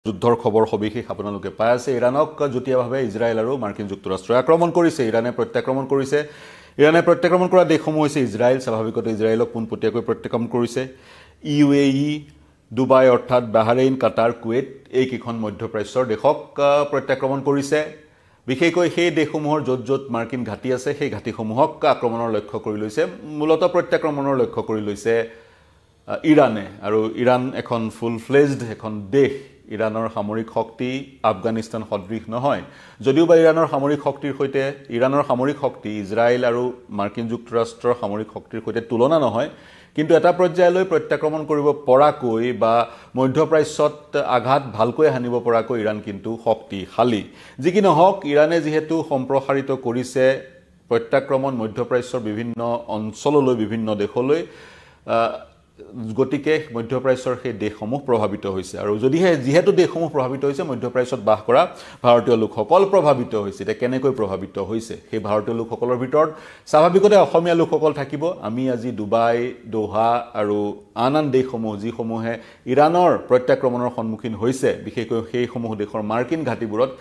যুদ্ধৰ খবৰ সবিশেষ আপোনালোকে পাই আছে ইৰানক জুতীয়াভাৱে ইজৰাইল আৰু মাৰ্কিন যুক্তৰাষ্ট্ৰই আক্ৰমণ কৰিছে ইৰানে প্ৰত্যাক্ৰমণ কৰিছে ইৰানে প্ৰত্যাক্ৰমণ কৰা দেশসমূহ হৈছে ইজৰাইল স্বাভাৱিকতে ইজৰাইলক পোনপটীয়াকৈ প্ৰত্যাক্ৰমণ কৰিছে ইউএই দুবাই অৰ্থাৎ বাহৰেইন কাটাৰ কুৱেইট এই কেইখন মধ্যপ্ৰাচ্যৰ দেশক প্ৰত্যাক্ৰমণ কৰিছে বিশেষকৈ সেই দেশসমূহৰ য'ত য'ত মাৰ্কিন ঘাটি আছে সেই ঘাটিসমূহক আক্ৰমণৰ লক্ষ্য কৰি লৈছে মূলত প্ৰত্যাক্ৰমণৰ লক্ষ্য কৰি লৈছে ইৰানে আৰু ইৰান এখন ফুল ফ্লেজড এখন দেশ ইৰানৰ সামৰিক শক্তি আফগানিস্তান সদৃশ নহয় যদিও বা ইৰানৰ সামৰিক শক্তিৰ সৈতে ইৰানৰ সামৰিক শক্তি ইজৰাইল আৰু মাৰ্কিন যুক্তৰাষ্ট্ৰৰ সামৰিক শক্তিৰ সৈতে তুলনা নহয় কিন্তু এটা পৰ্যায়লৈ প্ৰত্যাক্ৰমণ কৰিব পৰাকৈ বা মধ্যপ্ৰাচ্যত আঘাত ভালকৈ হানিব পৰাকৈ ইৰান কিন্তু শক্তিশালী যি কি নহওক ইৰানে যিহেতু সম্প্ৰসাৰিত কৰিছে প্ৰত্যাক্ৰমণ মধ্যপ্ৰাচ্যৰ বিভিন্ন অঞ্চললৈ বিভিন্ন দেশলৈ গতিকে মধ্যপ্ৰাচ্যৰ সেই দেশসমূহ প্ৰভাৱিত হৈছে আৰু যদিহে যিহেতু দেশসমূহ প্ৰভাৱিত হৈছে মধ্যপ্ৰাচ্যত বাস কৰা ভাৰতীয় লোকসকল প্ৰভাৱিত হৈছে এটা কেনেকৈ প্ৰভাৱিত হৈছে সেই ভাৰতীয় লোকসকলৰ ভিতৰত স্বাভাৱিকতে অসমীয়া লোকসকল থাকিব আমি আজি ডুবাই দোহা আৰু আন আন দেশসমূহ যিসমূহে ইৰানৰ প্ৰত্যাক্ৰমণৰ সন্মুখীন হৈছে বিশেষকৈ সেইসমূহ দেশৰ মাৰ্কিন ঘাটিবোৰত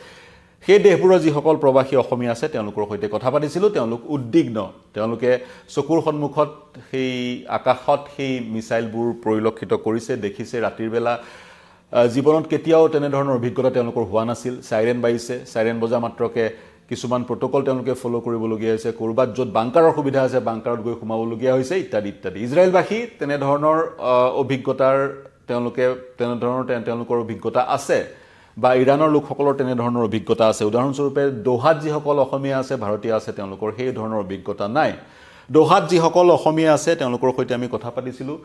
সেই দেশবোৰৰ যিসকল প্ৰবাসী অসমীয়া আছে তেওঁলোকৰ সৈতে কথা পাতিছিলোঁ তেওঁলোক উদ্বিগ্ন তেওঁলোকে চকুৰ সন্মুখত সেই আকাশত সেই মিছাইলবোৰ পৰিলক্ষিত কৰিছে দেখিছে ৰাতিৰ বেলা জীৱনত কেতিয়াও তেনেধৰণৰ অভিজ্ঞতা তেওঁলোকৰ হোৱা নাছিল সাইৰেন বাজিছে সাইৰেন বজা মাত্ৰকে কিছুমান প্ৰটকল তেওঁলোকে ফলো কৰিবলগীয়া হৈছে কৰবাত য'ত বাংকাৰৰ সুবিধা আছে বাংকাৰত গৈ সোমাবলগীয়া হৈছে ইত্যাদি ইত্যাদি ইজৰাইলবাসী তেনেধৰণৰ অভিজ্ঞতাৰ তেওঁলোকৰ অভিজ্ঞতা আছে বা ইৰানৰ লোকসকলৰ তেনেধৰণৰ অভিজ্ঞতা আছে উদাহৰণস্বৰূপে দোহাত যিসকল অসমীয়া আছে ভাৰতীয় আছে তেওঁলোকৰ সেই ধৰণৰ অভিজ্ঞতা নাই দোহাত যিসকল অসমীয়া আছে তেওঁলোকৰ সৈতে আমি কথা পাতিছিলোঁ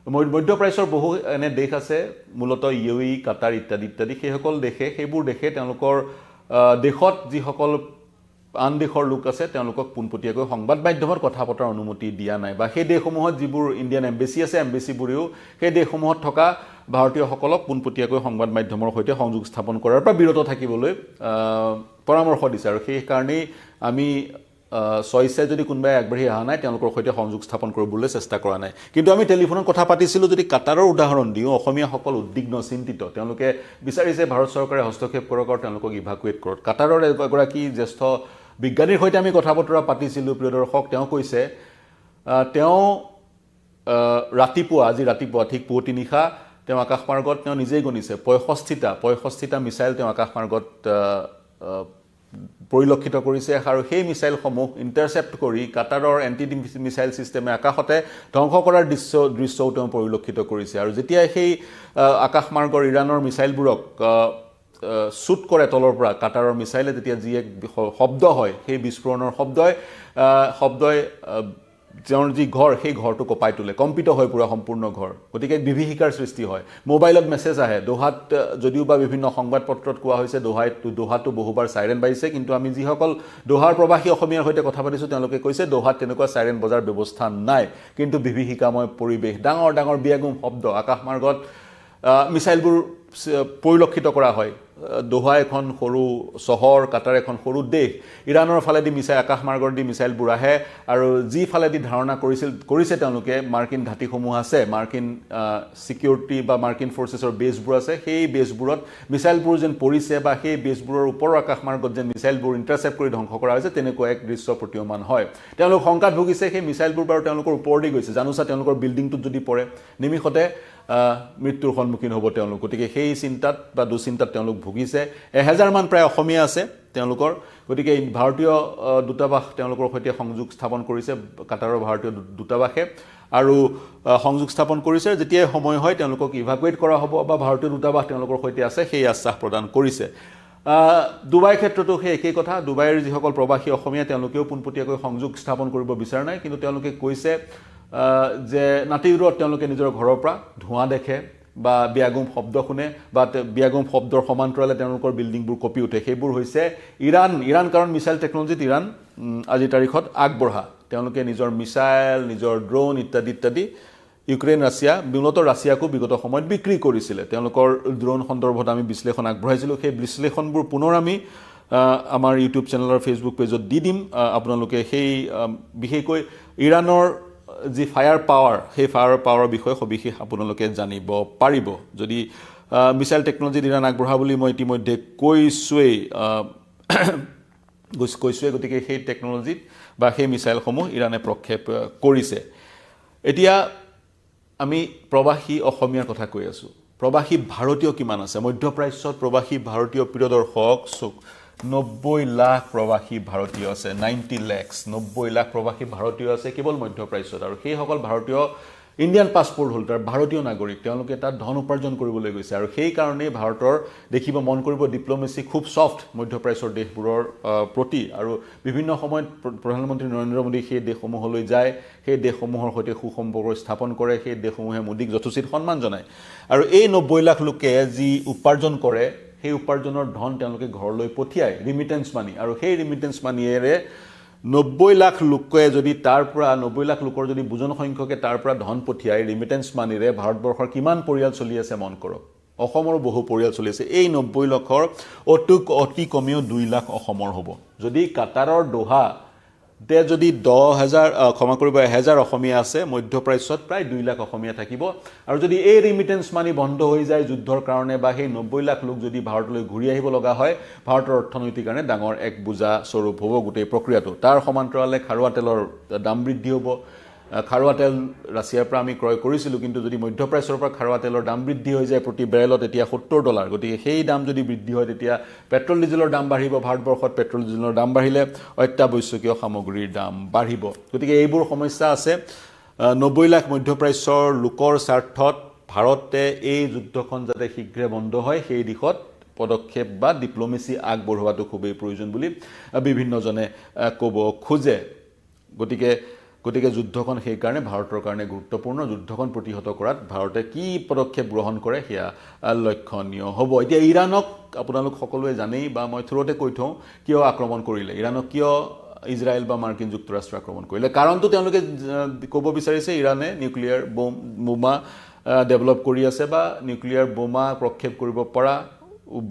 মধ্যপ্ৰাচ্যৰ বহু এনে দেশ আছে মূলত ইউএই কাটাৰ ইত্যাদি ইত্যাদি সেইবোৰ দেশে তেওঁলোকৰ দেশত যিসকল আন দেশৰ লোক আছে তেওঁলোকক পোনপটীয়াকৈ সংবাদ মাধ্যমত কথা পতাৰ অনুমতি দিয়া নাই বা সেই দেশসমূহত যিবোৰ ইণ্ডিয়ান এম্বেচি আছে এম্বেচিবোৰেও সেই দেশসমূহত থকা ভাৰতীয়সকলক পোনপটীয়াকৈ সংবাদ মাধ্যমৰ সৈতে সংযোগ স্থাপন কৰাৰ পৰা বিৰত থাকিবলৈ পৰামৰ্শ দিছে আৰু সেই কাৰণেই আমি চইছে যদি কোনোবাই আগবাঢ়ি অহা নাই তেওঁলোকৰ সৈতে সংযোগ স্থাপন কৰিবলৈ চেষ্টা কৰা নাই কিন্তু আমি টেলিফোনত কথা পাতিছিলোঁ যদি কাটাৰৰ উদাহৰণ দিওঁ অসমীয়াসকল উদ্বিগ্ন চিন্তিত তেওঁলোকে বিচাৰিছে ভাৰত চৰকাৰে হস্তক্ষেপ কৰক আৰু তেওঁলোকক ইভাকুৱেট কৰক কাটাৰৰ এগৰাকী জ্যেষ্ঠ বিজ্ঞানীৰ সৈতে আমি কথা বতৰা পাতিছিলোঁ প্ৰিয় দৰ্শক তেওঁ কৈছে তেওঁ আজি ৰাতিপুৱা ঠিক পুৱতি নিশা তেওঁ আকাশমাৰ্গত তেওঁ নিজেই গণিছে 65টা মিছাইল তেওঁ আকাশমাৰ্গত পৰিলক্ষিত কৰিছে আৰু সেই মিছাইলসমূহ ইণ্টাৰচেপ্ট কৰি কাটাৰৰ এণ্টি মিছাইল ছিষ্টেমে আকাশতে ধ্বংস কৰাৰ দৃশ্যও তেওঁ পৰিলক্ষিত কৰিছে আৰু যেতিয়া সেই আকাশমাৰ্গৰ ইৰানৰ মিছাইলবোৰক শ্বুট কৰে তলৰ পৰা কাটাৰৰ মিছাইলে তেতিয়া যি এক শব্দ হয় সেই বিস্ফোৰণৰ শব্দই তেওঁৰ যি ঘৰ সেই ঘৰটো কঁপাই তোলে কম্পিত হয় পুৰা সম্পূৰ্ণ ঘৰ গতিকে বিভীষিকাৰ সৃষ্টি হয় মোবাইলত মেছেজ আহে দোহাত যদিও বা বিভিন্ন সংবাদ পত্ৰত কোৱা হৈছে দোহাটো বহুবাৰ সাইৰেন বাজিছে কিন্তু আমি যিসকল দোহাৰ প্ৰবাসী অসমীয়াৰ সৈতে কথা পাতিছোঁ তেওঁলোকে কৈছে দোহাত তেনেকুৱা সাইৰেন বজাৰ ব্যৱস্থা নাই কিন্তু বিভীষিকাময় পৰিৱেশ ডাঙৰ ডাঙৰ বিয়াগুম শব্দ আকাশমাৰ্গত মিছাইলবোৰ পৰিলক্ষিত কৰা হয় দোহা এখন সৰু চহৰ কাটাৰ এখন সৰু দেশ ইৰানৰ ফালেদি আকাশমাৰ্গৰ দি মিছাইলবোৰ আহে আৰু যি ফালেদি ধাৰণা কৰিছে তেওঁলোকে মাৰ্কিন ঘাটিসমূহ আছে মাৰ্কিন সিকিউৰিটি বা মাৰ্কিন ফৰ্চেছৰ বেছবোৰ আছে সেই বেছবোৰত মিছাইলবোৰ যেন পৰিছে বা সেই বেছবোৰৰ ওপৰৰ আকাশমাৰ্গত যেন মিছাইলবোৰ ইণ্টাৰচেপ্ট কৰি ধ্বংস কৰা হৈছে তেনেকুৱা এক দৃশ্য প্ৰতীয়মান হয় তেওঁলোক শংকাত ভুগিছে সেই মিছাইলবোৰ বাৰু তেওঁলোকৰ ওপৰেদি গৈছে জানোচা তেওঁলোকৰ বিল্ডিংটোত যদি পৰে নিমিষতে মৃত্যুৰ সন্মুখীন হ'ব তেওঁলোক গতিকে সেই চিন্তাত বা দুচিন্তাত তেওঁলোক ভুগিছে 1000 মান প্ৰায় অসমীয়া আছে তেওঁলোকৰ গতিকে ভাৰতীয় দূতাবাস তেওঁলোকৰ সৈতে সংযোগ স্থাপন কৰিছে কাটাৰৰ ভাৰতীয় দূতাবাসে আৰু সংযোগ স্থাপন কৰিছে যেতিয়া সময় হয় তেওঁলোকক ইভাকুৱেট কৰা হ'ব বা ভাৰতীয় দূতাবাস তেওঁলোকৰ সৈতে আছে সেই আশ্বাস প্ৰদান কৰিছে ডুবাইৰ ক্ষেত্ৰতো সেই একেই কথা ডুবাইৰ যিসকল প্ৰবাসী অসমীয়া তেওঁলোকেও পোনপটীয়াকৈ সংযোগ স্থাপন কৰিব বিচৰা নাই কিন্তু তেওঁলোকে কৈছে যে নাতিদূৰত তেওঁলোকে নিজৰ ঘৰৰ পৰা ধোঁৱা দেখে বা বিয়াগুম শব্দ শুনে বা বিয়াগুম শব্দৰ সমান্তৰালে তেওঁলোকৰ বিল্ডিংবোৰ কঁপি উঠে সেইবোৰ হৈছে ইৰাণ কাৰণ মিছাইল টেকনলজিত ইৰাণ আজিৰ তাৰিখত আগবঢ়া তেওঁলোকে নিজৰ মিছাইল নিজৰ ড্ৰোন ইত্যাদি ইউক্ৰেইন মূলত ৰাছিয়াকো বিগত সময়ত বিক্ৰী কৰিছিলে তেওঁলোকৰ ড্ৰোন সন্দৰ্ভত আমি বিশ্লেষণ আগবঢ়াইছিলোঁ সেই বিশ্লেষণবোৰ পুনৰ আমি আমাৰ ইউটিউব চেনেলৰ ফেচবুক পেজত দি দিম আপোনালোকে সেই বিশেষকৈ ইৰানৰ যি ফায়াৰ পাৱাৰ সেই ফায়াৰ পাৱাৰৰ বিষয়ে সবিশেষ আপোনালোকে জানিব পাৰিব যদি মিছাইল টেকনলজিত ইৰাণ আগবঢ়া বুলি মই ইতিমধ্যে কৈছোৱেই গতিকে সেই টেকনলজিত বা সেই মিছাইলসমূহ ইৰাণে প্ৰক্ষেপ কৰিছে এতিয়া আমি প্ৰবাসী অসমীয়াৰ কথা কৈ আছোঁ প্ৰবাসী ভাৰতীয় কিমান আছে মধ্যপ্ৰাচ্যত প্ৰবাসী ভাৰতীয় প্ৰিয় দৰ্শক 90 লাখ প্ৰবাসী ভাৰতীয় আছে 90 lakhs 90 লাখ প্ৰবাসী ভাৰতীয় আছে কেৱল মধ্যপ্ৰাচ্যত আৰু সেই সকল ভাৰতীয় ইণ্ডিয়ান পাছপোৰ্ট হোল্ডাৰ ভাৰতীয় নাগৰিক তেওঁলোকে তাত ধন উপাৰ্জন কৰিবলৈ গৈছে আৰু সেই কাৰণে ভাৰতৰ দেখিব মন কৰিব ডিপ্লোমেসি খুব সফট মধ্যপ্ৰাচ্যৰ দেশবোৰৰ প্ৰতি আৰু বিভিন্ন সময়ত প্ৰধানমন্ত্ৰী নৰেন্দ্ৰ মোদী সেই দেশসমূহলৈ যায় সেই দেশসমূহৰ সৈতে সুসম্পৰ্ক স্থাপন কৰে সেই দেশসমূহে মোদীক যথোচিত সন্মান জনায় আৰু এই 90 লাখ লোকে যি উপাৰ্জন কৰে সেই উপাৰ্জনৰ ধন তেওঁলোকে ঘৰলৈ পঠিয়ায় ৰিমিটেন্স মানি আৰু সেই ৰিমিটেন্স মানিৰে 90 লাখ লোকে যদি তাৰ পৰা 90 লাখ লোকৰ যদি বুজন সংখ্যকে তাৰ পৰা ধন পঠিয়ায় ৰিমিটেন্স মানিৰে ভাৰতবৰ্ষৰ কিমান পৰিয়াল চলি আছে মন কৰক অসমৰ বহু পৰিয়াল চলি আছে এই 90 লাখৰ অতি কমেও 2 লাখ অসমৰ হ'ব যদি কাটাৰৰ দোহা তে যদি 10,000 ক্ষমা কৰিব 1000 অসমীয়া আছে মধ্যপ্ৰাচ্যত প্ৰায় 2 লাখ অসমীয়া থাকিব আৰু যদি এই ৰিমিটেন্স মানি বন্ধ হৈ যায় যুদ্ধৰ কাৰণে বা সেই 90 লাখ লোক যদি ভাৰতলৈ ঘূৰি আহিব লগা হয় ভাৰতৰ অৰ্থনৈতিক কাৰণে ডাঙৰ এক বুজা স্বৰূপ হ'ব গোটেই প্ৰক্ৰিয়াটো তাৰ সমান্তৰালে খাৰুৱা তেলৰ দাম বৃদ্ধি হ'ব খাৰুৱা তেল ৰাছিয়াৰ পৰা আমি ক্ৰয় কৰিছিলোঁ কিন্তু যদি মধ্যপ্ৰাচ্যৰ পৰা খাৰুৱা তেলৰ দাম বৃদ্ধি হৈ যায় প্ৰতি বেৰেলত এতিয়া $70 গতিকে সেই দাম যদি বৃদ্ধি হয় তেতিয়া পেট্ৰল ডিজেলৰ দাম বাঢ়িব ভাৰতবৰ্ষত পেট্ৰল ডিজেলৰ দাম বাঢ়িলে অত্যাৱশ্যকীয় সামগ্ৰীৰ দাম বাঢ়িব গতিকে এইবোৰ সমস্যা আছে 90 লাখ মধ্যপ্ৰাচ্যৰ লোকৰ স্বাৰ্থত ভাৰতে এই যুদ্ধখন যাতে শীঘ্ৰে বন্ধ হয় সেই দিশত পদক্ষেপ বা ডিপ্লোমেসি আগবঢ়োৱাটো খুবেই প্ৰয়োজন বুলি বিভিন্নজনে ক'ব খোজে গতিকে যুদ্ধখন সেই কাৰণে ভাৰতৰ কাৰণে গুৰুত্বপূৰ্ণ যুদ্ধখন প্ৰতিহত কৰাত ভাৰতে কি পদক্ষেপ গ্ৰহণ কৰে সেয়া লক্ষণীয় হ'ব এতিয়া ইৰাণক আপোনালোক সকলোৱে জানেই বা মই থুৰতে কৈ থওঁ কিয় আক্ৰমণ কৰিলে ইৰাণক কিয় ইজৰাইল বা মাৰ্কিন যুক্তৰাষ্ট্ৰ আক্ৰমণ কৰিলে কাৰণটো তেওঁলোকে ক'ব বিচাৰিছে ইৰাণে নিউক্লিয়াৰ বোমা ডেভেলপ কৰি আছে বা নিউক্লিয়াৰ বোমা প্ৰক্ষেপ কৰিব পৰা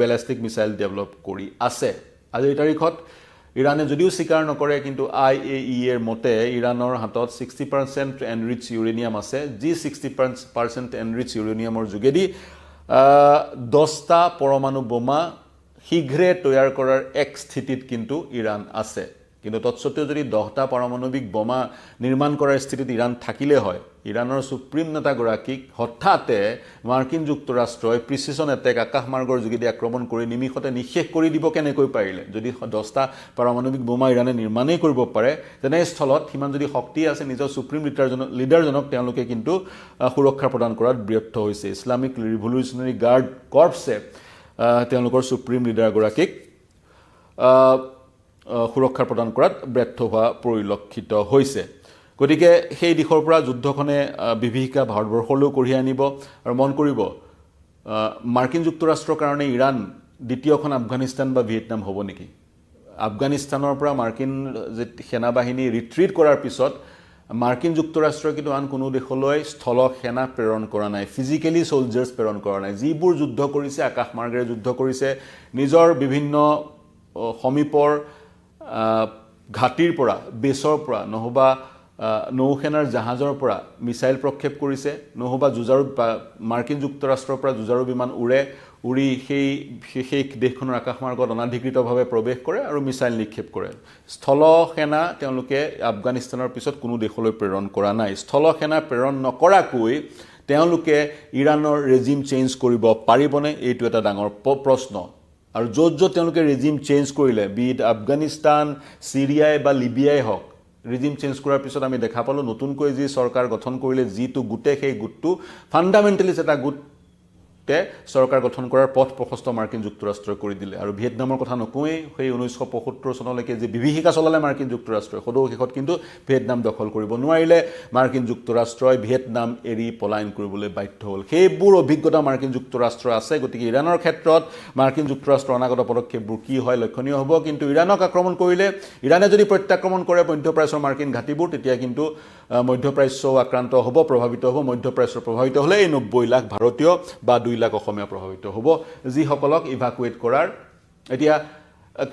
বেলিষ্টিক মিছাইল ডেভেলপ কৰি আছে আজিৰ তাৰিখত ইৰাণে যদিও স্বীকাৰ নকৰে কিন্তু IAEA এৰ মতে ইৰাণৰ হাতত 60% এনৰিচ ইউৰেনিয়াম আছে যি 60% এনৰিচ ইউৰেনিয়ামৰ যোগেদি 10টা পৰমাণু বোমা শীঘ্ৰে তৈয়াৰ কৰাৰ এক স্থিতিত কিন্তু ইৰাণ আছে কিন্তু তৎসত্ত্বেও যদি 10টা পাৰমাণৱিক বোমা নিৰ্মাণ কৰাৰ স্থিতিত ইৰাণ থাকিলে হয় ইৰাণৰ সুপ্ৰিম নেতাগৰাকীক হঠাতে মাৰ্কিন যুক্তৰাষ্ট্ৰই প্ৰিচিছন এটেক আকাশমাৰ্গৰ যোগেদি আক্ৰমণ কৰি নিমিষতে নিঃশেষ কৰি দিব কেনেকৈ পাৰিলে যদি 10টা পাৰমাণৱিক বোমা ইৰাণে নিৰ্মাণেই কৰিব পাৰে তেনে স্থলত সিমান যদি শক্তি আছে নিজৰ সুপ্ৰিম লিডাৰজনক তেওঁলোকে কিন্তু সুৰক্ষা প্ৰদান কৰাত ব্যৰ্থ হৈছে ইছলামিক ৰিভলিউচনাৰী গাৰ্ড কৰ্পছে তেওঁলোকৰ সুপ্ৰিম লিডাৰগৰাকীক সুৰক্ষা প্ৰদান কৰাত ব্যৰ্থ হোৱা পৰিলক্ষিত হৈছে গতিকে সেই দিশৰ পৰা যুদ্ধখনে বিভীষিকা ভাৰতবৰ্ষলৈ কঢ়িয়াই আনিব আৰু মন কৰিব মাৰ্কিন যুক্তৰাষ্ট্ৰৰ কাৰণে ইৰাণ দ্বিতীয়খন আফগানিস্তান বা ভিয়েটনাম হ'ব নেকি আফগানিস্তানৰ পৰা মাৰ্কিন সেনাবাহিনী ৰিট্ৰিট কৰাৰ পিছত মাৰ্কিন যুক্তৰাষ্ট্ৰই কিন্তু আন কোনো দেশলৈ স্থল সেনা প্ৰেৰণ কৰা নাই ফিজিক্যালি সোলজাৰ্ছ প্ৰেৰণ কৰা নাই যিবোৰ যুদ্ধ কৰিছে আকাশমাৰ্গেৰে যুদ্ধ কৰিছে নিজৰ বিভিন্ন সমীপৰ ঘাটিৰ পৰা বেছৰ পৰা নহবা নৌসেনাৰ জাহাজৰ পৰা মিছাইল প্ৰক্ষেপ কৰিছে নহবা যুঁজাৰু মাৰ্কিন যুক্তৰাষ্ট্ৰৰ পৰা যুঁজাৰু বিমান উৰি সেই দেশখনৰ আকাশমাৰ্গত অনাধিকৃতভাৱে প্ৰৱেশ কৰে আৰু মিছাইল নিক্ষেপ কৰে স্থল সেনা তেওঁলোকে আফগানিস্তানৰ পিছত কোনো দেশলৈ প্ৰেৰণ কৰা নাই স্থল সেনা প্ৰেৰণ নকৰাকৈ তেওঁলোকে ইৰাণৰ ৰেজিম চেঞ্জ কৰিব পাৰিবনে এইটো এটা ডাঙৰ প্ৰশ্ন আৰু য'ত তেওঁলোকে ৰেজিম চেঞ্জ কৰিলে বিট আফগানিস্তান সিৰিয়াই বা লিবিয়াই হওক ৰেজিম চেঞ্জ কৰাৰ পিছত আমি দেখা পালো নতুনকৈ যি চৰকাৰ গঠন কৰিলে যিটো গুটে সেই গুটটো ফান্ডামেন্টালিষ্ট এটা গুট চৰকাৰ গঠন কৰাৰ পথ প্ৰশস্ত মাৰ্কিন যুক্তৰাষ্ট্ৰই কৰি দিলে আৰু ভিয়েটনামৰ কথা নকওঁৱেই সেই 1975 চনলৈকে যে বিভীষিকা চলালে মাৰ্কিন যুক্তৰাষ্ট্ৰই সদৌ শেষত কিন্তু ভিয়েটনাম দখল কৰিব নোৱাৰিলে মাৰ্কিন যুক্তৰাষ্ট্ৰই ভিয়েটনাম এৰি পলায়ন কৰিবলৈ বাধ্য হ'ল সেইবোৰ অভিজ্ঞতা মাৰ্কিন যুক্তৰাষ্ট্ৰ আছে গতিকে ইৰাণৰ ক্ষেত্ৰত মাৰ্কিন যুক্তৰাষ্ট্ৰৰ অনাগত পদক্ষেপবোৰ কি হয় লক্ষণীয় হ'ব কিন্তু ইৰাণক আক্ৰমণ কৰিলে ইৰাণে যদি প্ৰত্যাক্ৰমণ কৰে মধ্যপ্ৰাচ্যৰ মাৰ্কিন ঘাটিবোৰ তেতিয়া কিন্তু মধ্যপ্ৰাচ্যও আক্ৰান্ত হ'ব প্ৰভাৱিত হ'ব মধ্যপ্ৰাচ্য প্ৰভাৱিত হ'লে এই 90 লাখ ভাৰতীয় বা 2 লাখ অসমীয়া প্ৰভাৱিত হ'ব যিসকলক ইভাকুৱেট কৰাৰ এতিয়া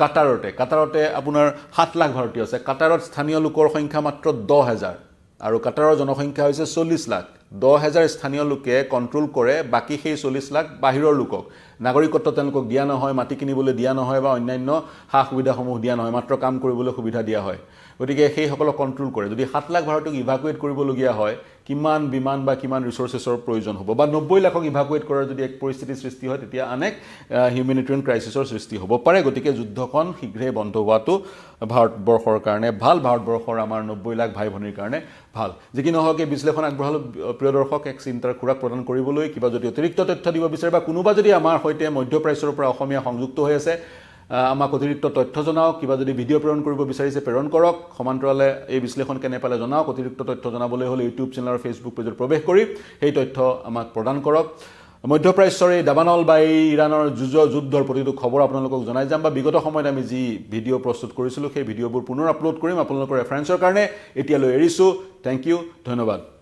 কাটাৰতে আপোনাৰ 7 লাখ ভাৰতীয় আছে কাটাৰত স্থানীয় লোকৰ সংখ্যা মাত্ৰ 10,000 আৰু কাটাৰৰ জনসংখ্যা হৈছে 40 লাখ 10,000 স্থানীয় লোকে কণ্ট্ৰোল কৰে, বাকী সেই 40 লাখ বাহিৰৰ লোকক নাগৰিকত্ব তেওঁলোকক দিয়া নহয়, মাটি কিনিবলৈ দিয়া নহয় বা অন্যান্য সা সুবিধাসমূহ দিয়া নহয়, মাত্ৰ কাম কৰিবলৈ সুবিধা দিয়া হয়। গতিকে সেইসকলক কণ্ট্ৰোল কৰে। যদি 7 লাখ ভাৰতীয়ক ইভাকুৱেট কৰিবলগীয়া হয়, কিমান বিমান বা কিমান ৰিচোৰ্চেছৰ প্ৰয়োজন হ'ব, বা 90 লাখক ইভাকুৱেট কৰাৰ যদি এক পৰিস্থিতিৰ সৃষ্টি হয়, তেতিয়া আনেক হিউমেনিটেৰিয়ান ক্ৰাইচিছৰ সৃষ্টি হ'ব পাৰে। গতিকে যুদ্ধখন শীঘ্ৰে বন্ধ হোৱাটো ভাৰতবৰ্ষৰ কাৰণে ভাল, ভাৰতবৰ্ষৰ আমাৰ 90 লাখ ভাই ভনীৰ কাৰণে ভাল। যি কি নহওক, এই বিশ্লেষণ আগবঢ়ালোঁ প্ৰিয় দৰ্শক, এক চিন্তাৰ খোৰাক প্ৰদান কৰিবলৈ। কিবা যদি অতিৰিক্ত তথ্য দিব বিচাৰে বা কোনোবা যদি আমাৰ সৈতে মধ্যপ্ৰাচ্যৰ পৰা অসমীয়া সংযুক্ত হৈ আছে, আমাক অতিৰিক্ত তথ্য জনাওক। কিবা যদি ভিডিঅ' প্ৰেৰণ কৰিব বিচাৰিছে প্ৰেৰণ কৰক। সমান্তৰালে এই বিশ্লেষণ কেনে পালে জনাওক। অতিৰিক্ত তথ্য জনাবলৈ হ'লে ইউটিউব চেনেল আৰু ফেচবুক পেজত প্ৰৱেশ কৰি সেই তথ্য আমাক প্ৰদান কৰক। মধ্যপ্ৰাচ্যৰ এই দাবানল বা এই ইৰাণৰ যুদ্ধৰ প্ৰতিটো খবৰ আপোনালোকক জনাই যাম, বা বিগত সময়ত আমি যি ভিডিঅ' প্ৰস্তুত কৰিছিলোঁ সেই ভিডিঅ'বোৰ পুনৰ আপলোড কৰিম আপোনালোকৰ ৰেফাৰেঞ্চৰ কাৰণে। এতিয়ালৈ এৰিছোঁ। থেংক ইউ, ধন্যবাদ।